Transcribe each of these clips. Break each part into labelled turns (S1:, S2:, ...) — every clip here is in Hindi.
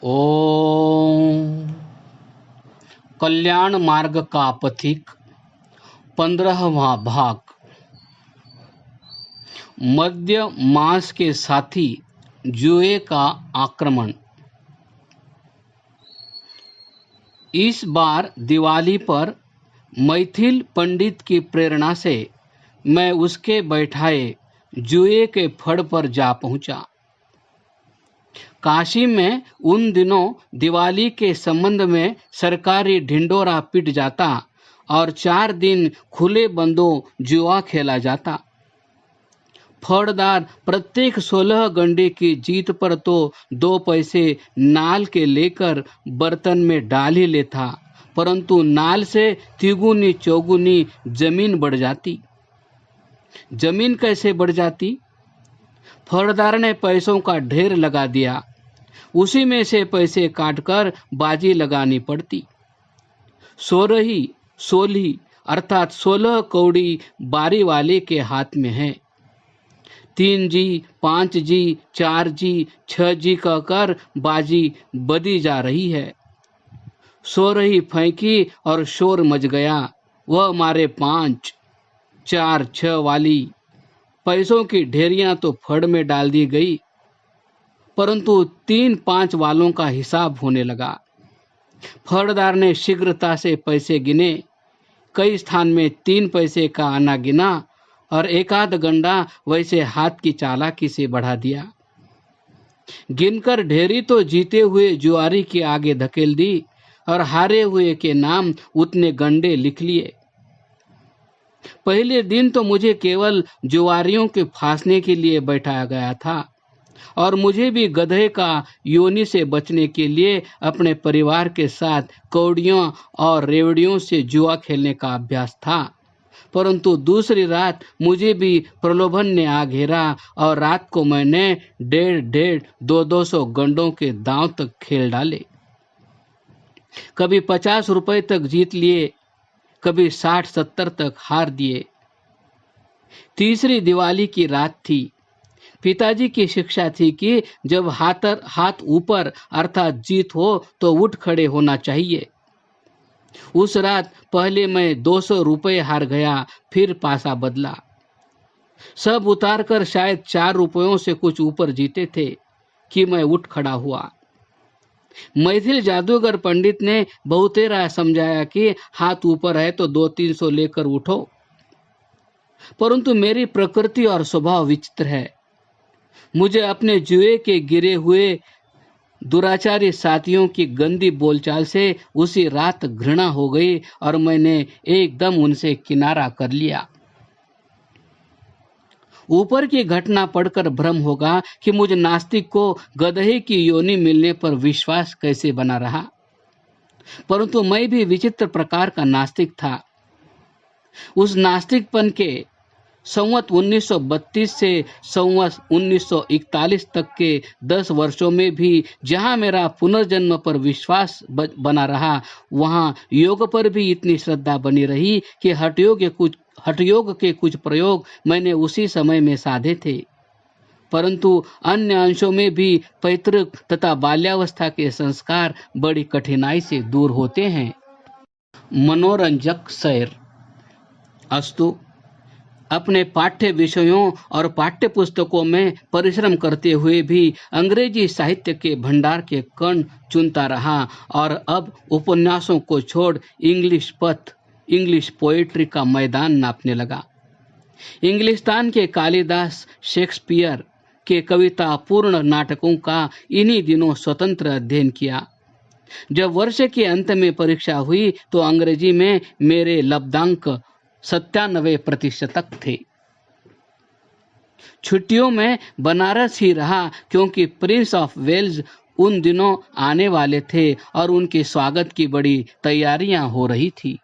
S1: ओम कल्याण मार्ग का पथिक 15वां भाग। मध्य मास के साथी जुए का आक्रमण। इस बार दिवाली पर मैथिल पंडित की प्रेरणा से मैं उसके बैठाए जुए के फड़ पर जा पहुंचा। काशी में उन दिनों दिवाली के संबंध में सरकारी ढिंडोरा पिट जाता और 4 दिन खुले बंदों जुआ खेला जाता। फड़दार प्रत्येक 16 गंडे की जीत पर तो 2 पैसे नाल के लेकर बर्तन में डाल ही लेता, परंतु नाल से तिगुनी चौगुनी जमीन बढ़ जाती। जमीन कैसे बढ़ जाती? फड़दार ने पैसों का ढेर लगा दिया, उसी में से पैसे काटकर बाजी लगानी पड़ती। 16 सोलही अर्थात 16 कौड़ी बारी वाले के हाथ में है। 3 जी 5 जी 4 जी 6 जी कहकर बाजी बदी जा रही है। सो रही फेंकी और शोर मच गया। वह मारे 5 4 6 वाली पैसों की ढेरियां तो फड़ में डाल दी गई, परंतु 3-5 वालों का हिसाब होने लगा। फड़दार ने शीघ्रता से पैसे गिने, कई स्थान में 3 पैसे का आना गिना और एकाध गंडा वैसे हाथ की चालाकी से बढ़ा दिया। गिनकर ढेरी तो जीते हुए जुआरी के आगे धकेल दी और हारे हुए के नाम उतने गंडे लिख लिए। पहले दिन तो मुझे केवल जुआरियों के फांसने के लिए बैठाया गया था और मुझे भी गधे का योनि से बचने के लिए अपने परिवार के साथ कौड़ियों और रेवड़ियों से जुआ खेलने का अभ्यास था। परंतु दूसरी रात मुझे भी प्रलोभन ने आ घेरा और रात को मैंने 150 200 गंडों के दांव तक खेल डाले। कभी 50 रुपए तक जीत लिए, कभी 60-70 तक हार दिए। तीसरी दिवाली की रात थी। पिताजी की शिक्षा थी कि जब हाथ ऊपर अर्थात जीत हो तो उठ खड़े होना चाहिए। उस रात पहले मैं 200 रुपए हार गया, फिर पासा बदला। सब उतार कर शायद 4 रुपयों से कुछ ऊपर जीते थे कि मैं उठ खड़ा हुआ। मैथिल जादूगर पंडित ने बहुतेरा समझाया कि हाथ ऊपर है तो 200-300 लेकर उठो, परंतु मेरी प्रकृति और स्वभाव विचित्र है। मुझे अपने जुए के गिरे हुए दुराचारी साथियों की गंदी बोलचाल से उसी रात घृणा हो गई और मैंने एकदम उनसे किनारा कर लिया। ऊपर की घटना पढ़कर भ्रम होगा कि मुझ नास्तिक को गधे की योनि मिलने पर विश्वास कैसे बना रहा, परंतु मैं भी विचित्र प्रकार का नास्तिक था। उस नास्तिकपन के संवत 1932 से संवत 1941 तक के 10 वर्षों में भी जहां मेरा पुनर्जन्म पर विश्वास बना रहा, वहां योग पर भी इतनी श्रद्धा बनी रही कि हठयोग के कुछ प्रयोग मैंने उसी समय में साधे थे। परंतु अन्य अंशों में भी पैतृक तथा बाल्यावस्था के संस्कार बड़ी कठिनाई से दूर होते हैं। मनोरंजक सैर। अस्तु, अपने पाठ्य विषयों और पाठ्य पुस्तकों में परिश्रम करते हुए भी अंग्रेजी साहित्य के भंडार के कण चुनता रहा और अब उपन्यासों को छोड़ इंग्लिश पोएट्री का मैदान नापने लगा। इंग्लिस्तान के कालिदास, शेक्सपियर के कविता पूर्ण नाटकों का इन्हीं दिनों स्वतंत्र अध्ययन किया। जब वर्ष के अंत में परीक्षा हुई तो अंग्रेजी में मेरे लब्धांक 97% तक थे। छुट्टियों में बनारस ही रहा क्योंकि प्रिंस ऑफ वेल्स उन दिनों आने वाले थे और उनके स्वागत की बड़ी तैयारियां हो रही थी।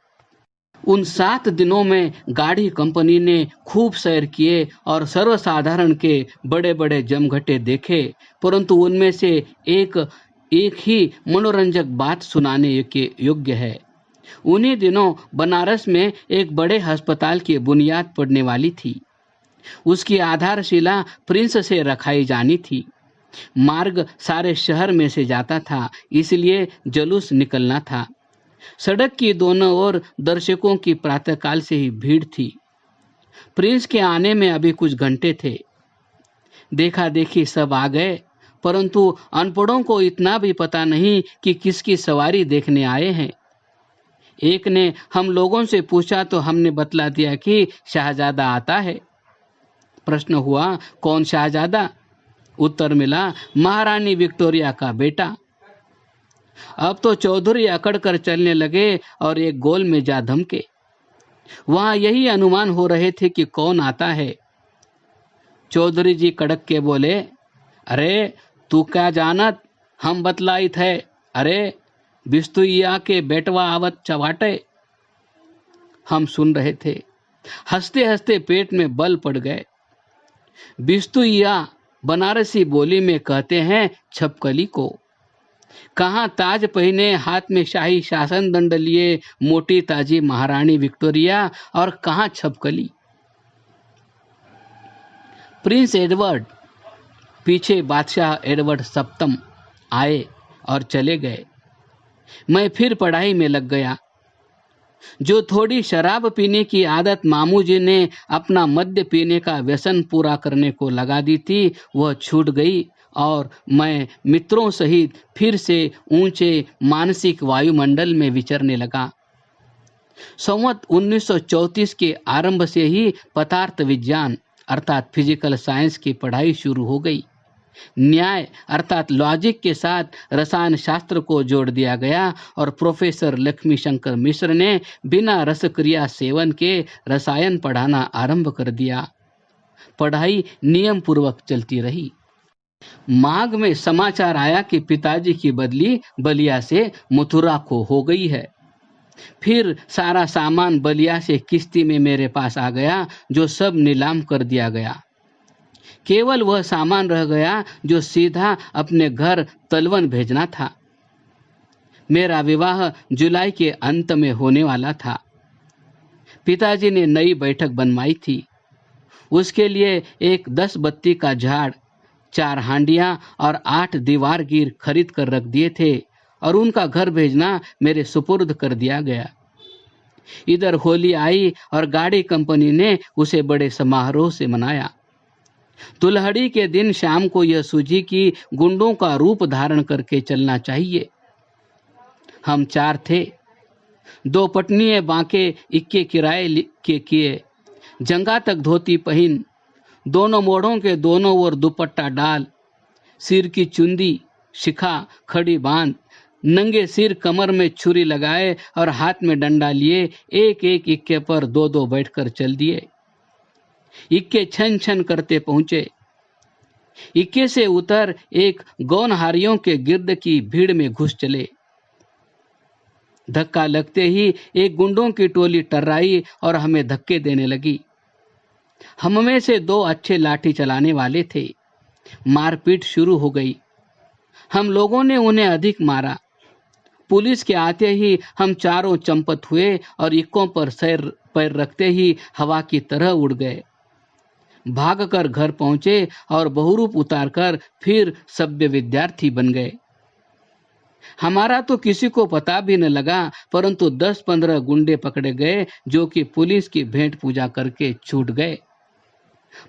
S1: उन 7 दिनों में गाड़ी कंपनी ने खूब सैर किए और सर्वसाधारण के बड़े बड़े जमघटे देखे, परंतु उनमें से एक ही मनोरंजक बात सुनाने के योग्य है। उन्हीं दिनों बनारस में एक बड़े अस्पताल की बुनियाद पड़ने वाली थी। उसकी आधारशिला प्रिंस से रखाई जानी थी। मार्ग सारे शहर में से जाता था, इसलिए जुलूस निकलना था। सड़क की दोनों ओर दर्शकों की प्रातःकाल से ही भीड़ थी। प्रिंस के आने में अभी कुछ घंटे थे। देखा देखी सब आ गए, परंतु अनपढ़ों को इतना भी पता नहीं कि किसकी सवारी देखने आए हैं। एक ने हम लोगों से पूछा तो हमने बतला दिया कि शाहजादा आता है। प्रश्न हुआ, कौन शाहजादा? उत्तर मिला, महारानी विक्टोरिया का बेटा। अब तो चौधरी अकड़ कर चलने लगे और एक गोल में जा धमके। वहां यही अनुमान हो रहे थे कि कौन आता है। चौधरी जी कड़क के बोले, अरे तू क्या जानत, हम बतलाइत है। अरे बिस्तुइया के बेटवा आवत चवाटे। हम सुन रहे थे, हंसते हंसते पेट में बल पड़ गए। बिस्तुइया बनारसी बोली में कहते हैं छपकली को। कहाँ ताज पहने, हाथ में शाही शासन दंड लिए मोटी ताजी महारानी विक्टोरिया, और कहाँ छपकली। प्रिंस एडवर्ड, पीछे बादशाह एडवर्ड सप्तम आए और चले गए। मैं फिर पढ़ाई में लग गया। जो थोड़ी शराब पीने की आदत मामू जी ने अपना मद्य पीने का व्यसन पूरा करने को लगा दी थी, वह छूट गई और मैं मित्रों सहित फिर से ऊंचे मानसिक वायुमंडल में विचरने लगा। संवत 1934 के आरंभ से ही पदार्थ विज्ञान अर्थात फिजिकल साइंस की पढ़ाई शुरू हो गई। न्याय अर्थात लॉजिक के साथ रसायन शास्त्र को जोड़ दिया गया और प्रोफेसर लक्ष्मी शंकर मिश्र ने बिना रसक्रिया सेवन के रसायन पढ़ाना आरंभ कर दिया। पढ़ाई नियम पूर्वक चलती रही। माघ में समाचार आया कि पिताजी की बदली बलिया से मथुरा को हो गई है। फिर सारा सामान बलिया से किश्ती में मेरे पास आ गया, जो सब नीलाम कर दिया गया। केवल वह सामान रह गया जो सीधा अपने घर तलवन भेजना था। मेरा विवाह जुलाई के अंत में होने वाला था। पिताजी ने नई बैठक बनवाई थी। उसके लिए एक 10 बत्ती का झाड़, 4 हांडियां और 8 दीवार गिर खरीद कर रख दिए थे और उनका घर भेजना मेरे सुपुर्द कर दिया गया। इधर होली आई और गाड़ी कंपनी ने उसे बड़े समारोह से मनाया। दुल्हड़ी के दिन शाम को यह सूझी कि गुंडों का रूप धारण करके चलना चाहिए। हम 4 थे। 2 पटनिये बांके इक्के किराए के किए, जंगा तक धोती पहन, दोनों मोढ़ों के दोनों ओर दुपट्टा डाल, सिर की चुंदी शिखा खड़ी बांध, नंगे सिर कमर में छुरी लगाए और हाथ में डंडा लिए एक एक इक्के पर 2-2 बैठकर चल दिए। इक्के छन छन करते पहुंचे। इक्के से उतर एक गौनहारियों के गिर्द की भीड़ में घुस चले। धक्का लगते ही एक गुंडों की टोली टर्राई और हमें धक्के देने लगी। हम में से 2 अच्छे लाठी चलाने वाले थे। मारपीट शुरू हो गई। हम लोगों ने उन्हें अधिक मारा। पुलिस के आते ही हम चारों चंपत हुए और इक्कों पर सर पैर रखते ही हवा की तरह उड़ गए। भागकर घर पहुंचे और बहुरूप उतारकर फिर सभ्य विद्यार्थी बन गए। हमारा तो किसी को पता भी न लगा, परंतु 10-15 गुंडे पकड़े गए जो कि पुलिस की भेंट पूजा करके छूट गए।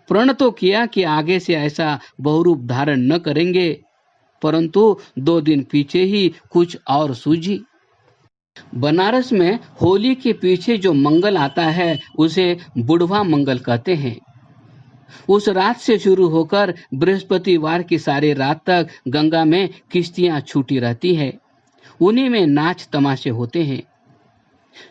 S1: प्रण तो किया कि आगे से ऐसा बहुरूप धारण न करेंगे, परंतु 2 दिन पीछे ही कुछ और सूझी। बनारस में होली के पीछे जो मंगल आता है उसे बुढ़वा मंगल कहते हैं। उस रात से शुरू होकर बृहस्पतिवार की सारी रात तक गंगा में किश्तियां छूटी रहती है। उन्हीं में नाच तमाशे होते हैं।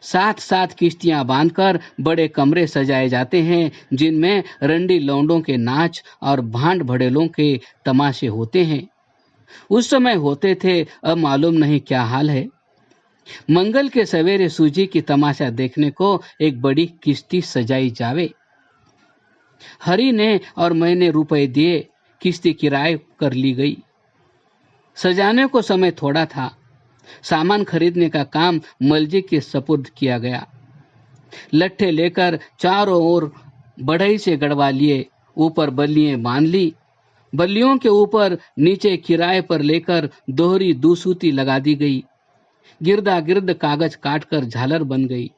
S1: 7-7 किश्तियां बांधकर बड़े कमरे सजाए जाते हैं, जिनमें रंडी लौंडों के नाच और भांड भड़ेलों के तमाशे होते हैं। उस समय होते थे, अब मालूम नहीं क्या हाल है। मंगल के सवेरे सूजी की तमाशा देखने को एक बड़ी किश्ती सजाई जावे। हरि ने और मैंने रुपए दिए, किश्ती किराए कर ली गई। सजाने को समय थोड़ा था। सामान खरीदने का काम मलजी के सपुर्द किया गया। लट्ठे लेकर चारों ओर बढ़ई से गड़वा लिए, ऊपर बल्लियां बांध ली बल्लियों के ऊपर नीचे किराए पर लेकर दोहरी दूसूती लगा दी गई। गिरदा गिर्द कागज काटकर झालर बन गई।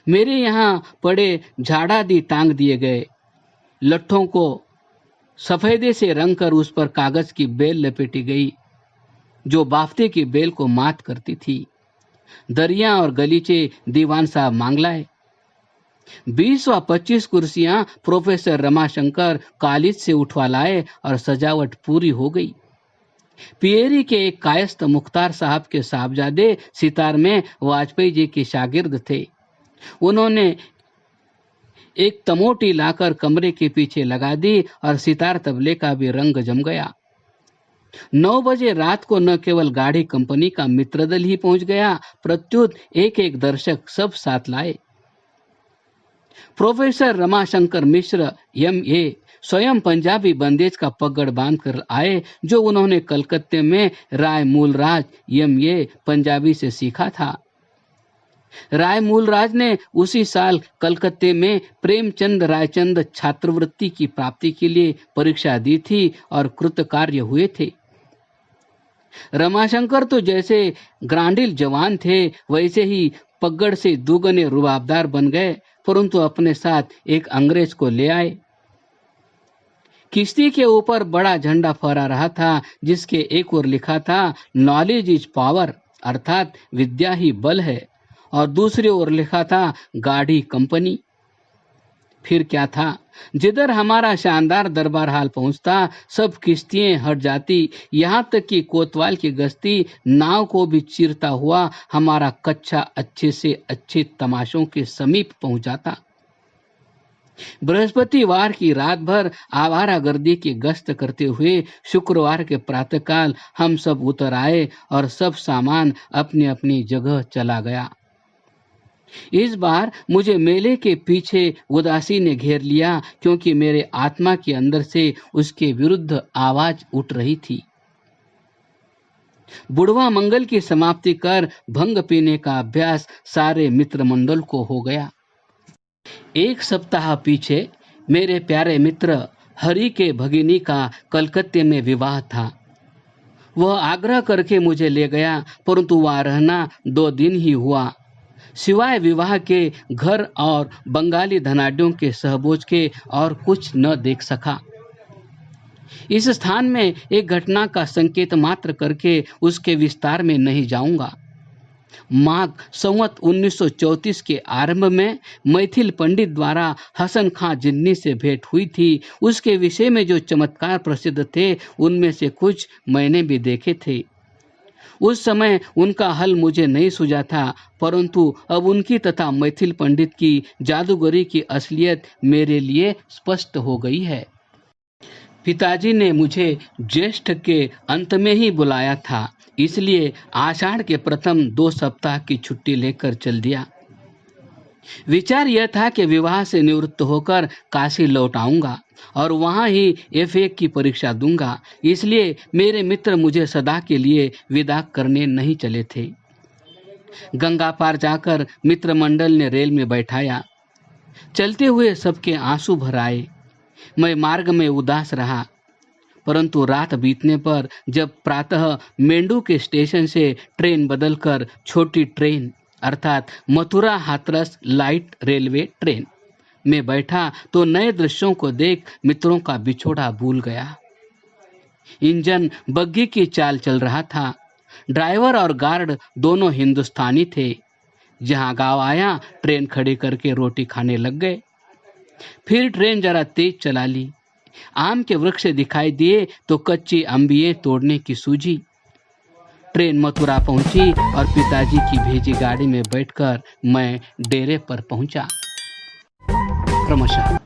S1: मेरे यहाँ पड़े झाड़ादी टांग दिए गए। लट्ठों को सफेदे से रंग कर उस पर कागज की बेल लपेटी गई जो बाफ्ते की बेल को मात करती थी। दरिया और गलीचे दीवान साहब मांग लाए। 20 व 25 कुर्सियां प्रोफेसर रमाशंकर कॉलेज से उठवा लाए और सजावट पूरी हो गई। पियरी के एक कायस्थ मुख्तार साहब के साहबजादे सितार में वाजपेयी जी के शागिर्द थे। उन्होंने एक तमोटी लाकर कमरे के पीछे लगा दी और सितार तबले का भी रंग जम गया। 9 बजे रात को न केवल गाड़ी कंपनी का मित्र दल ही पहुंच गया, प्रत्युत एक एक दर्शक सब साथ लाए। प्रोफेसर रमाशंकर मिश्र M.A. स्वयं पंजाबी बंदेज का पगड़ बांध कर आए जो उन्होंने कलकत्ते में राय मूलराज M.A. पंजाबी से सीखा था। राय मूलराज ने उसी साल कलकत्ते में प्रेमचंद रायचंद छात्रवृत्ति की प्राप्ति के लिए परीक्षा दी थी और कृतकार्य हुए थे। रमाशंकर तो जैसे ग्रांडिल जवान थे वैसे ही पगड़ से दुगने रुबाबदार बन गए, परंतु अपने साथ एक अंग्रेज को ले आए। किश्ती के ऊपर बड़ा झंडा फहरा रहा था जिसके एक ओर लिखा था नॉलेज इज पावर, अर्थात विद्या ही बल है, और दूसरी ओर लिखा था गाड़ी कंपनी। फिर क्या था, जिधर हमारा शानदार दरबार हाल पहुंचता सब किश्तियां हट जाती, यहाँ तक कि कोतवाल की गश्ती नाव को भी चीरता हुआ हमारा कच्चा अच्छे से अच्छे तमाशों के समीप पहुंच जाता। बृहस्पतिवार की रात भर आवारागर्दी की गश्त करते हुए शुक्रवार के प्रातःकाल हम सब उतर आए और सब सामान अपनी अपनी जगह चला गया। इस बार मुझे मेले के पीछे उदासी ने घेर लिया क्योंकि मेरे आत्मा के अंदर से उसके विरुद्ध आवाज उठ रही थी। बुढ़वा मंगल की समाप्ति कर भंग पीने का अभ्यास सारे मित्र मंडल को हो गया। एक सप्ताह पीछे मेरे प्यारे मित्र हरि के भगिनी का कलकत्ते में विवाह था। वह आग्रह करके मुझे ले गया, परंतु वहां रहना 2 दिन ही हुआ। सिवाय विवाह के घर और बंगाली धनाढ्यों के सहभोज के और कुछ न देख सका। इस स्थान में एक घटना का संकेत मात्र करके उसके विस्तार में नहीं जाऊंगा। माघ संवत 1934 के आरंभ में मैथिल पंडित द्वारा हसन खां जिन्नी से भेंट हुई थी। उसके विषय में जो चमत्कार प्रसिद्ध थे उनमें से कुछ मैंने भी देखे थे। उस समय उनका हल मुझे नहीं सूझा था, परंतु अब उनकी तथा मैथिल पंडित की जादूगरी की असलियत मेरे लिए स्पष्ट हो गई है। पिताजी ने मुझे ज्येष्ठ के अंत में ही बुलाया था, इसलिए आषाढ़ के प्रथम 2 सप्ताह की छुट्टी लेकर चल दिया। विचार यह था कि विवाह से निवृत्त होकर काशी लौट आऊंगा और वहां ही FA की परीक्षा दूंगा, इसलिए मेरे मित्र मुझे सदा के लिए विदा करने नहीं चले थे। गंगा पार जाकर मित्र मंडल ने रेल में बैठाया। चलते हुए सबके आंसू भर आए। मैं मार्ग में उदास रहा, परंतु रात बीतने पर जब प्रातः मेंढू के स्टेशन से ट्रेन बदलकर छोटी ट्रेन अर्थात Mathura Hathras light railway train में बैठा तो नए दृश्यों को देख मित्रों का बिछोड़ा भूल गया। इंजन बग्घी की चाल चल रहा था। ड्राइवर और गार्ड दोनों हिंदुस्तानी थे। जहां गांव आया ट्रेन खड़ी करके रोटी खाने लग गए। फिर ट्रेन जरा तेज चला ली। आम के वृक्ष दिखाई दिए तो कच्ची अंबिये तोड़ने की सूझी। ट्रेन मथुरा पहुंची और पिताजी की भेजी गाड़ी में बैठकर मैं डेरे पर पहुंचा। क्रमशः